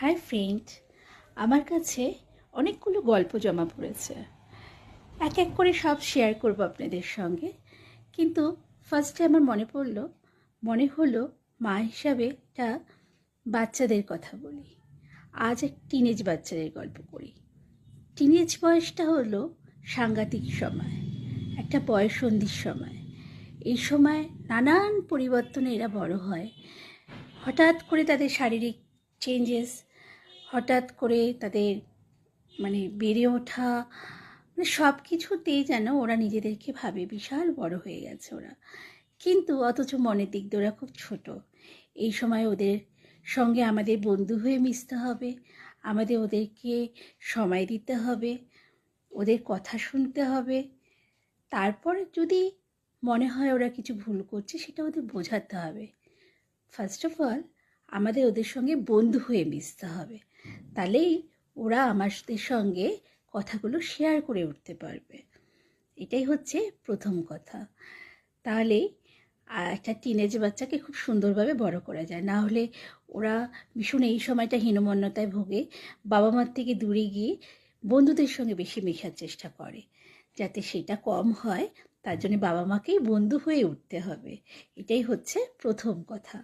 Hi friend, আমার কাছে অনেকগুলো গল্প জমা পড়েছে। এক এক করে সব শেয়ার করব আপনাদের সঙ্গে। কিন্তু ফার্স্টে আমার মনে হলো মা হিসাবে একটা বাচ্চাদের কথা বলি। আজ এক টিনেজ বাচ্চাদের গল্প করি। টিনেজ বয়সটা হলো সাংঘাতিক সময়, একটা বয়ঃসন্ধির সময়। এই সময় নানান পরিবর্তনে এরা বড় হয়। হঠাৎ করে তাদের শারীরিক চেঞ্জেস, হঠাৎ করে তাদের বেড়ে ওঠা, সব কিছুতেই যেন ওরা নিজেদেরকে ভাবে বিশাল বড় হয়ে গেছে ওরা, কিন্তু অথচ মনের দিক দিয়ে ওরা খুব ছোট। এই সময় ওদের সঙ্গে আমাদের বন্ধু হয়ে মিশতে হবে, আমাদের ওদেরকে সময় দিতে হবে, ওদের কথা শুনতে হবে। তারপর যদি মনে হয় ওরা কিছু ভুল করছে, সেটা ওদের বোঝাতে হবে। ফার্স্ট অফ অল আমাদের ওদের সঙ্গে বন্ধু হয়ে মিশতে হবে, তাহলেই ওরা আমাদের সঙ্গে কথাগুলো শেয়ার করে উঠতে পারবে। এটাই হচ্ছে প্রথম কথা। তাহলে একটা টিনেজ বাচ্চাকে খুব সুন্দরভাবে বড় করা যায়। না হলে ওরা ভীষণ এই সময়টা হীনমন্যতায় ভোগে, বাবা মার থেকে দূরে গিয়ে বন্ধুদের সঙ্গে বেশি মেশার চেষ্টা করে। যাতে সেটা কম হয়, তার জন্য বাবা মাকেই বন্ধু হয়ে উঠতে হবে। এটাই হচ্ছে প্রথম কথা।